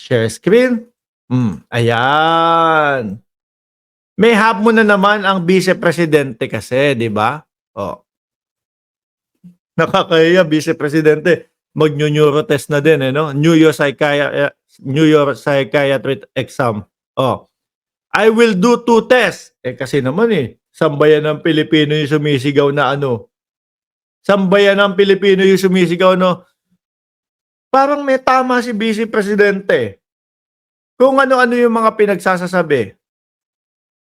Share screen. Ayan. May hamon na naman ang Vice Presidente kasi, di ba? Oh. Nakakahiya, Vice Presidente. Mag-neuro test na din, no? Neuropsychiatric exam. Oh. I will do 2 tests. Kasi naman sambayan ng Pilipino yung sumisigaw na ano. Sambayan ng Pilipino yung sumisigaw, no? Parang may tama si Vice Presidente. Kung ano-ano yung mga pinagsasasabi.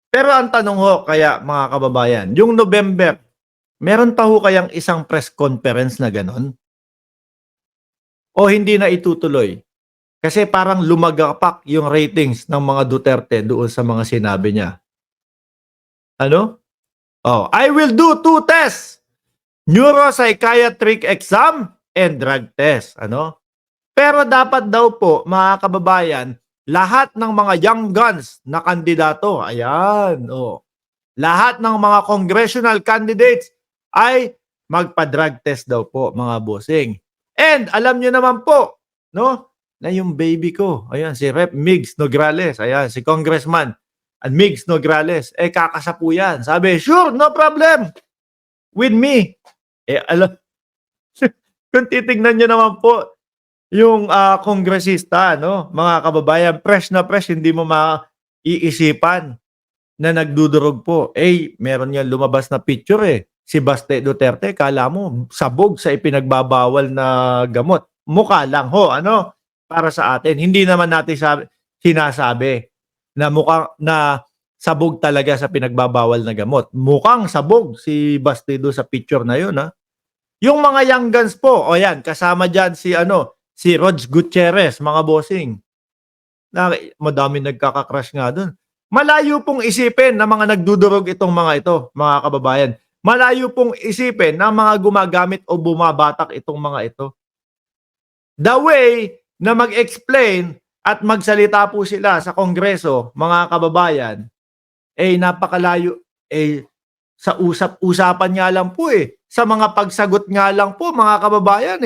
Pero ang tanong ho, kaya mga kababayan, yung November, meron pa ho kayang isang press conference na ganon? O hindi na itutuloy? Kasi parang lumagapak yung ratings ng mga Duterte doon sa mga sinabi niya. Ano? Oh, I will do 2 tests. Neuropsychiatric exam and drug test. Ano? Pero dapat daw po, mga kababayan, lahat ng mga young guns na kandidato, ayan, lahat ng mga congressional candidates ay magpa-drug test daw po, mga bossing. And alam nyo naman po, no, na yung baby ko, ayan, si Rep. Migs Nograles, ayan, si Congressman Migs Nograles, kakasapu yan. Sabi, sure, no problem with me. Alam, kung titignan nyo naman po, yung kongresista, no, mga kababayan, fresh na fresh, hindi mo maiisipan na nagdudurog po. Meron yan lumabas na picture Si Baste Duterte, kala mo, sabog sa ipinagbabawal na gamot. Mukha lang ho, ano, para sa atin. Hindi naman natin sinasabi na mukhang na sabog talaga sa pinagbabawal na gamot. Mukhang sabog si Baste do sa picture na yun, ha. Yung mga young guns po, o yan, kasama dyan si Rog Gutierrez, mga bossing. Madami nagkaka-crush nga doon. Malayo pong isipin na mga nagdudurog itong mga ito, mga kababayan. Malayo pong isipin na mga gumagamit o bumabatak itong mga ito. The way na mag-explain at magsalita po sila sa Kongreso, mga kababayan, napakalayo, sa usap-usapan nga lang po sa mga pagsagot nga lang po, mga kababayan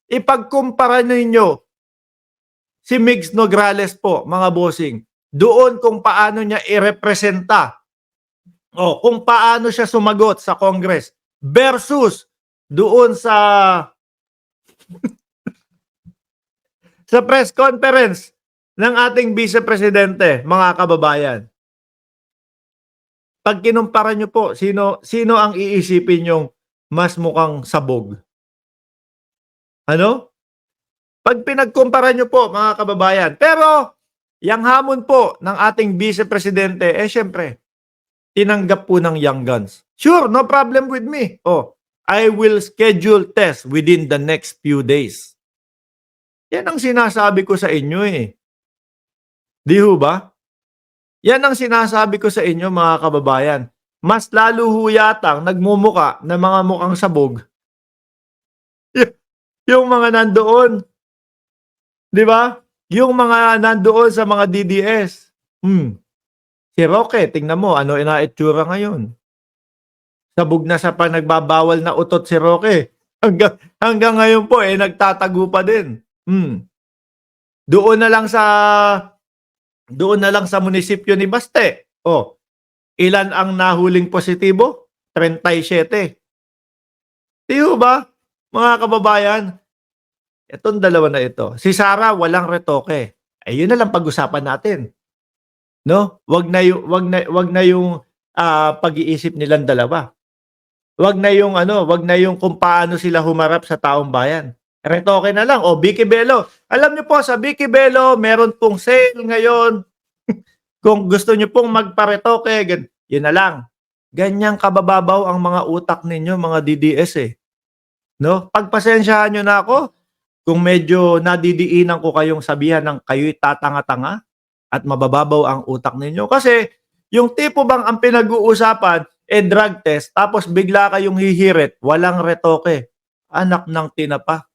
ipagkumpara ninyo si Migs Nograles po, mga bossing, doon kung paano niya irepresenta kung paano siya sumagot sa Congress versus doon sa sa press conference ng ating Vice Presidente, mga kababayan. Pag kinumpara nyo po, sino ang iisipin yung mas mukhang sabog? Ano? Pag pinagkumpara nyo po, mga kababayan. Pero, yung hamon po ng ating Vice Presidente, syempre, tinanggap po ng young guns. Sure, no problem with me. I will schedule test within the next few days. Yan ang sinasabi ko sa inyo Di ho ba? Yan ang sinasabi ko sa inyo, mga kababayan. Mas lalo ho yatang nagmumuka na mga mukhang sabog. Yung mga nandoon. Di ba? Yung mga nandoon sa mga DDS. Si Roque, tingnan mo, ano inaitsura ngayon. Sabog na sa panagbabawal na utot si Roque. Hanggang ngayon po, nagtatago pa din. Doon na lang sa munisipyo ni Baste. Ilan ang nahuling positibo? 37. Di ba, mga kababayan? Itong dalawa na ito. Si Sara, walang retoke. Yun na lang pag-usapan natin. No? Wag na yung pag-iisip nilang dalawa. Wag na yung kung paano sila humarap sa taong bayan. Retoke na lang. Vicky Bello. Alam niyo po, sa Vicky Bello, meron pong sale ngayon. Kung gusto niyo pong magparetoke, yun na lang. Ganyang kabababaw ang mga utak ninyo, mga DDS No? Pagpasensyahan niyo na ako kung medyo nadidiinan ko kayong sabihan ng kayo'y tatanga-tanga at mabababaw ang utak ninyo. Kasi yung tipo bang ang pinag-uusapan drug test, tapos bigla kayong hihirit, walang retoke. Anak ng tinapa.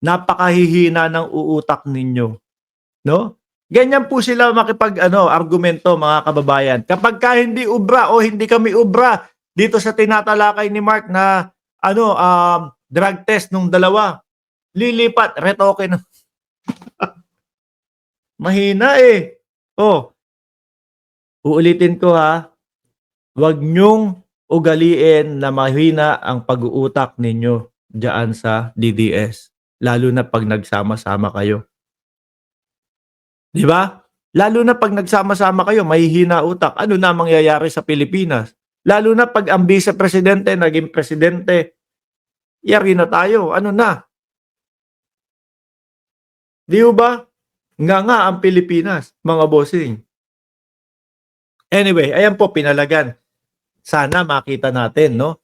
Napakahihina ng uutak ninyo. No? Ganyan po sila argumento, mga kababayan. Kapag hindi ubra o hindi kami ubra dito sa tinatalakay ni Mark na drug test nung dalawa, lilipat, retoke na. Mahina eh. Oh, uulitin ko ha. Huwag niyong ugaliin na mahina ang pag-uutak ninyo diyan sa DDS. Lalo na pag nagsama-sama kayo. Di ba? Lalo na pag nagsama-sama kayo, mahihina utak. Ano na mangyayari sa Pilipinas? Lalo na pag ang vice-presidente naging presidente, yari na tayo. Ano na? Di ba? Nga ang Pilipinas, mga bossing. Anyway, ayan po pinalagan. Sana makita natin, no?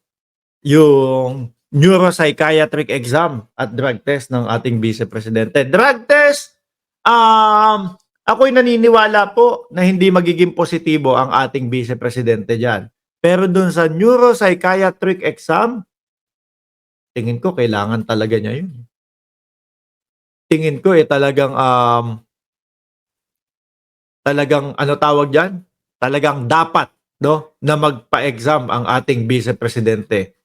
Yung neuropsychiatric exam at drug test ng ating vice-presidente. Drug test, ako'y naniniwala po na hindi magiging positibo ang ating vice-presidente dyan. Pero dun sa neuropsychiatric exam, tingin ko kailangan talaga niya yun. Tingin ko talagang ano tawag dyan? Talagang dapat, no, na magpa-exam ang ating vice-presidente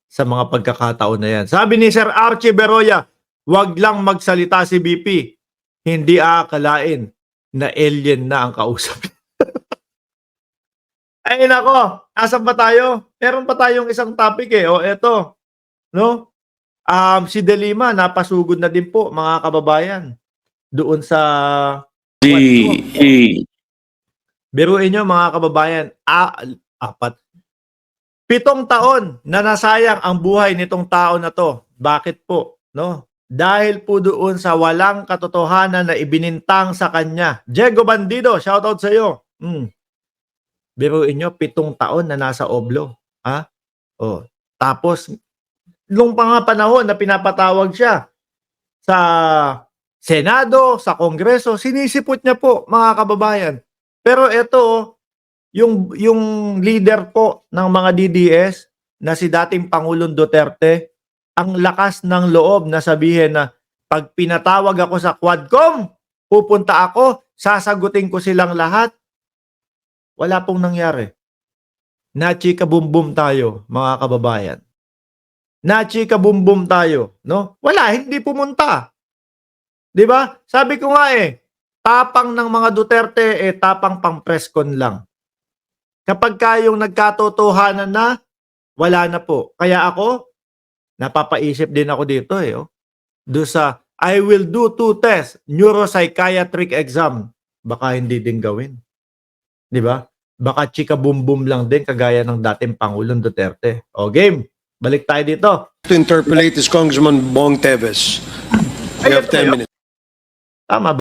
sa mga pagkakataon na yan. Sabi ni Sir Archie Beroya, wag lang magsalita si BP. Hindi aakalain na alien na ang kausap. Ay nako, asan ba tayo? Meron pa tayong isang topic eh. O eto, no? Si De Lima napasugod na din po mga kababayan doon sa biruin nyo mga kababayan, 7 taon na nasayang ang buhay nitong tao na to. Bakit po? No? Dahil po doon sa walang katotohanan na ibinintang sa kanya. Diego Bandido, shoutout sa iyo. Biruin nyo, 7 taon na nasa oblo. Ha? Oh. Tapos, nung mga panahon na pinapatawag siya sa Senado, sa Kongreso, sinisipot niya po mga kababayan. Pero ito, yung leader po ng mga DDS na si dating Pangulong Duterte, ang lakas ng loob na sabihin na pag pinatawag ako sa Quadcom, pupunta ako, sasagutin ko silang lahat. Wala pong nangyari. Nachika bumbum tayo, mga kababayan. Nachika bumbum tayo, no? Wala, hindi pumunta. 'Di ba? Sabi ko nga tapang ng mga Duterte tapang pang preskon lang. Kapag kayong nagkatotohanan na, wala na po. Kaya ako, napapaisip din ako dito do sa I will do 2 tests, neuropsychiatric exam. Baka hindi din gawin. 'Di ba? Baka chika boom lang din kagaya ng dating Pangulong Duterte. O game, balik tayo dito. To interpolate is Congressman Bong Teves. You have 10 minutes. Tama ba?